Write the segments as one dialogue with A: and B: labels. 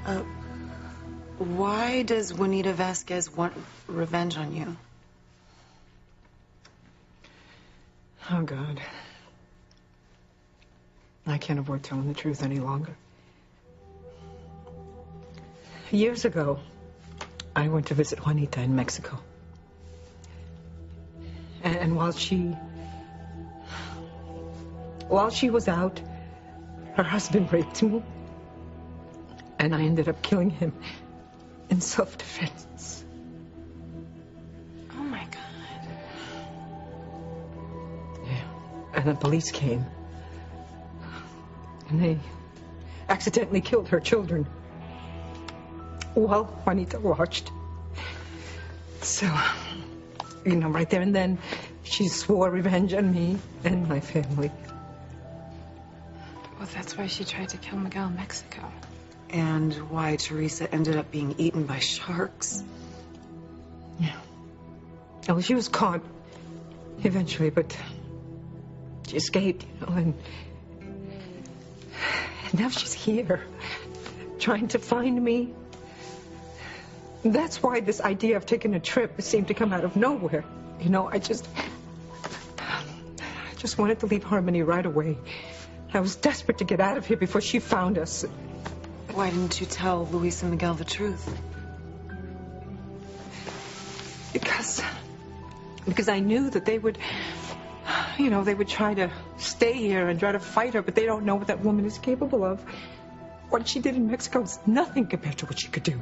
A: Uh, why does Juanita Vasquez want revenge on you?
B: Oh, God. I can't avoid telling the truth any longer. Years ago, I went to visit Juanita in Mexico. And while she was out, her husband raped me. And I ended up killing him in self-defense.
A: Oh, my God.
B: Yeah. And the police came. And they accidentally killed her children while Juanita watched. So, right there and then, she swore revenge on me and my family.
C: Well, that's why she tried to kill Miguel in Mexico.
A: And why Teresa ended up being eaten by sharks.
B: Yeah. Well, she was caught eventually, but she escaped, and now she's here, trying to find me. That's why this idea of taking a trip seemed to come out of nowhere. I just wanted to leave Harmony right away. I was desperate to get out of here before she found us.
A: Why didn't you tell Luis and Miguel the truth?
B: Because I knew that they would, they would try to stay here and try to fight her, but they don't know what that woman is capable of. What she did in Mexico is nothing compared to what she could do.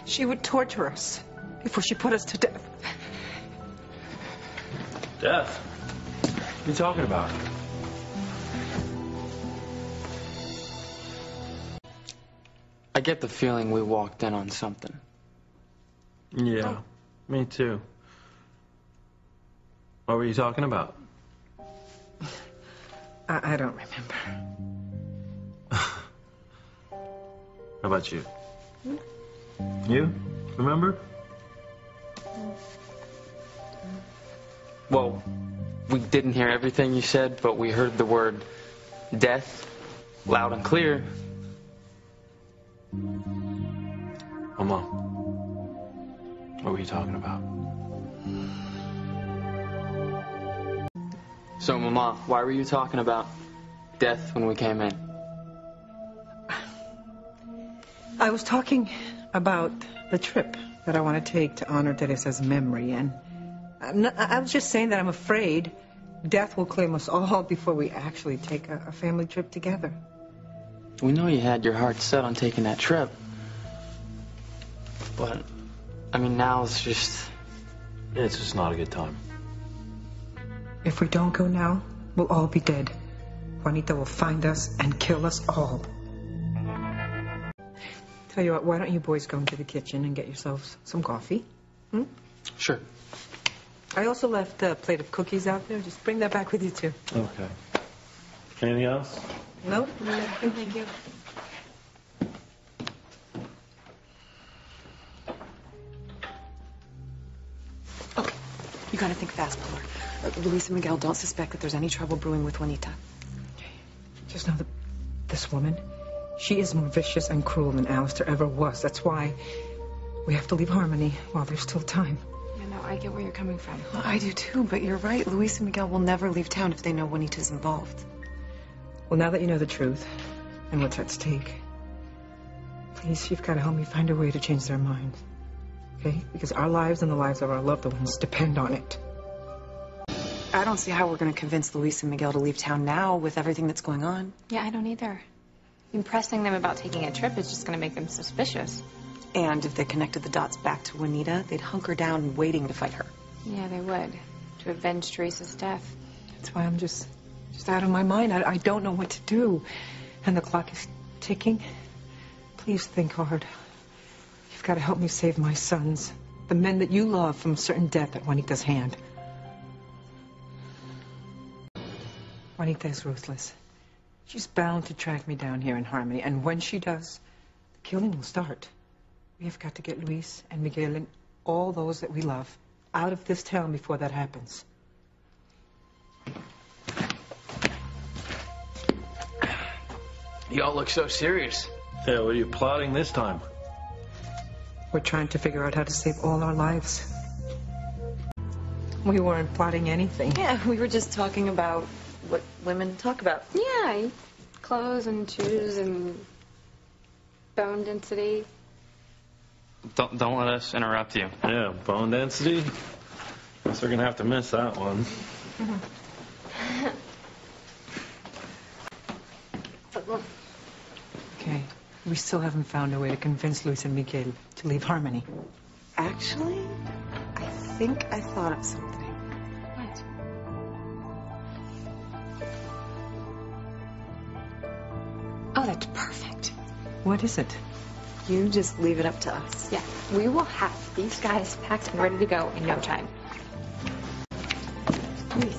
B: She would torture us before she put us to death.
D: Death? What are you talking about?
E: I get the feeling we walked in on something.
D: Yeah, me too. What were you talking about?
B: I don't remember.
D: How about you? You? Remember?
E: Well, we didn't hear everything you said, but we heard the word death loud and clear.
D: Mama, what were you talking about?
E: So, Mama, why were you talking about death when we came in?
B: I was talking about the trip that I want to take to honor Teresa's memory, and I was just saying that I'm afraid death will claim us all before we actually take a family trip together.
E: We know you had your heart set on taking that trip. But, now it's just...
D: It's just not a good time.
B: If we don't go now, we'll all be dead. Juanita will find us and kill us all. Tell you what, why don't you boys go into the kitchen and get yourselves some coffee?
E: Sure.
B: I also left a plate of cookies out there. Just bring that back with you, too.
D: Okay. Anything else?
B: Nope. Thank you.
A: Okay, you gotta think fast, Polar. Luis and Miguel don't suspect that there's any trouble brewing with Juanita.
B: Just know that this woman, she is more vicious and cruel than Alistair ever was. That's why we have to leave Harmony while there's still time.
C: I get where you're coming from.
A: Well, I do too, but you're right. Luis and Miguel will never leave town if they know Juanita's involved.
B: Well, now that you know the truth and what's at stake, please, you've got to help me find a way to change their minds. Okay? Because our lives and the lives of our loved ones depend on it.
A: I don't see how we're going to convince Luis and Miguel to leave town now with everything that's going on.
C: Yeah, I don't either. Impressing them about taking a trip is just going to make them suspicious.
A: And if they connected the dots back to Juanita, they'd hunker down waiting to fight her.
C: Yeah, they would. To avenge Teresa's death.
B: That's why I'm just out of my mind. I don't know what to do. And the clock is ticking. Please think hard. You've got to help me save my sons. The men that you love from certain death at Juanita's hand. Juanita is ruthless. She's bound to track me down here in Harmony. And when she does, the killing will start. We have got to get Luis and Miguel and all those that we love out of this town before that happens.
E: Y'all look so serious.
D: Yeah, what are you plotting this time?
B: We're trying to figure out how to save all our lives. We weren't plotting anything.
A: Yeah, we were just talking about what women talk about.
C: Yeah, clothes and shoes and bone density.
E: Don't let us interrupt you.
D: Yeah, bone density? Guess we're gonna have to miss that one.
B: Okay, we still haven't found a way to convince Luis and Miguel to leave Harmony.
A: Actually, I think I thought of something.
C: What? Oh, that's perfect.
B: What is it?
A: You just leave it up to us.
C: Yeah, we will have these guys packed and ready to go in no time.
A: Luis,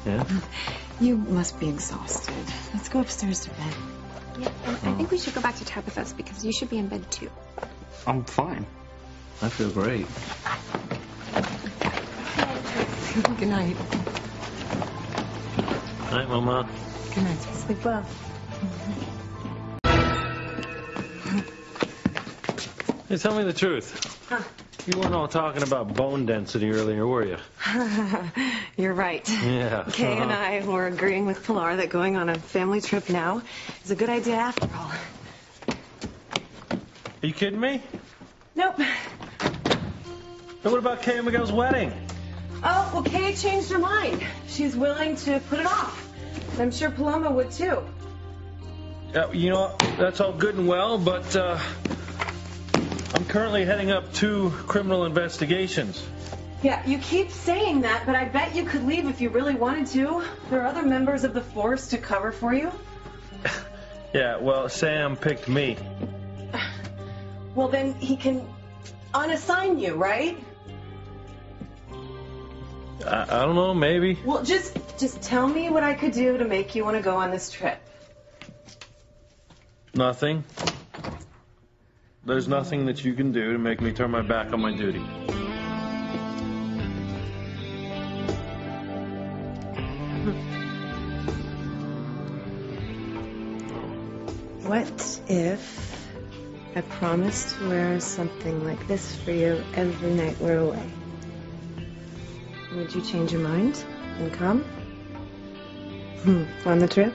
D: Yeah?
A: you must be exhausted. Let's go upstairs to bed.
C: Yeah, and I think we should go back to Tabitha's because you should be in bed too.
E: I'm fine.
D: I feel great.
B: Good night.
D: Night, Mama.
B: Good night.
A: Sleep well.
D: Hey, tell me the truth. You weren't all talking about bone density earlier, were you?
A: You're right.
D: Yeah.
A: Kay and I were agreeing with Pilar that going on a family trip now is a good idea after all.
D: Are you kidding me?
A: Nope.
D: Then what about Kay and Miguel's wedding?
A: Oh, well, Kay changed her mind. She's willing to put it off. And I'm sure Paloma would too.
D: You know, that's all good and well, but I'm currently heading up 2 criminal investigations.
A: Yeah, you keep saying that, but I bet you could leave if you really wanted to. There are other members of the force to cover for you.
D: Yeah, well, Sam picked me.
A: Well, then he can unassign you, right?
D: I don't know, maybe.
A: Well, just tell me what I could do to make you want to go on this trip.
D: Nothing. There's nothing that you can do to make me turn my back on my duty.
A: What if I promised to wear something like this for you every night we're away? Would you change your mind and come? On the trip?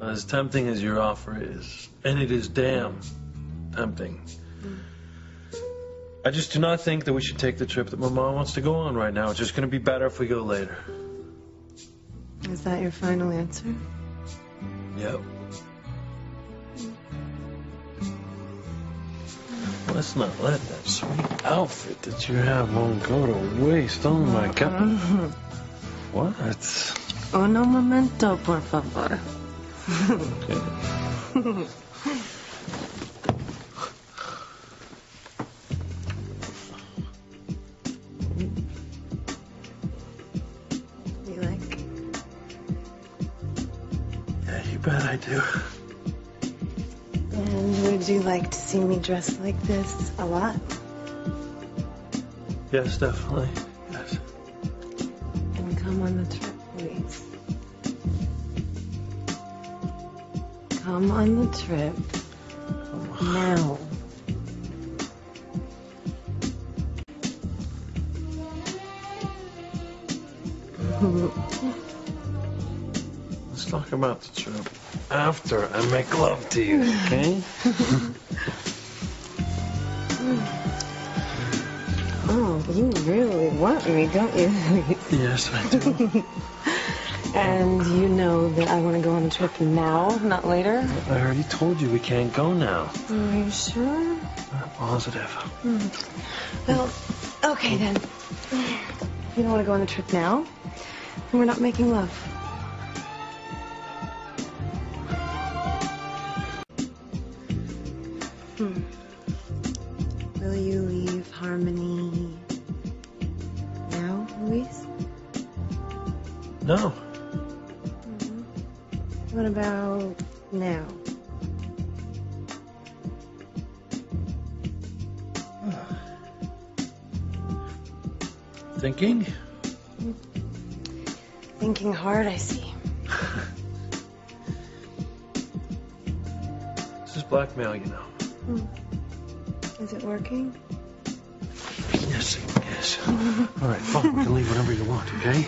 D: As tempting as your offer is, and it is damn tempting, I just do not think that we should take the trip that my mom wants to go on right now. It's just going to be better if we go later.
A: Is that your final answer?
D: Yep. Let's not let that sweet outfit that you have on go to waste. Oh my God. What?
A: Uno momento, por favor.
D: Okay.
A: You like?
D: Yeah, you bet I do.
A: And would you like to see me dressed like this a lot?
D: Yes, definitely. Yes.
A: And come on the trip, please. Come on the trip now.
D: Let's talk about the trip after I make love to you, okay?
A: Oh, you really want me, don't you?
D: Yes, I do.
A: And you know that I want to go on the trip now, not later?
D: I already told you we can't go now.
A: Are you sure?
D: I'm positive.
A: Well, okay then. If you don't want to go on the trip now, then we're not making love. Will you leave Harmony now, Luis?
D: No.
A: What about now?
D: Thinking?
A: Thinking hard, I see.
D: This is blackmail, you know.
A: Is it working?
F: Yes, yes. All right, fine. We can leave whenever you want, okay?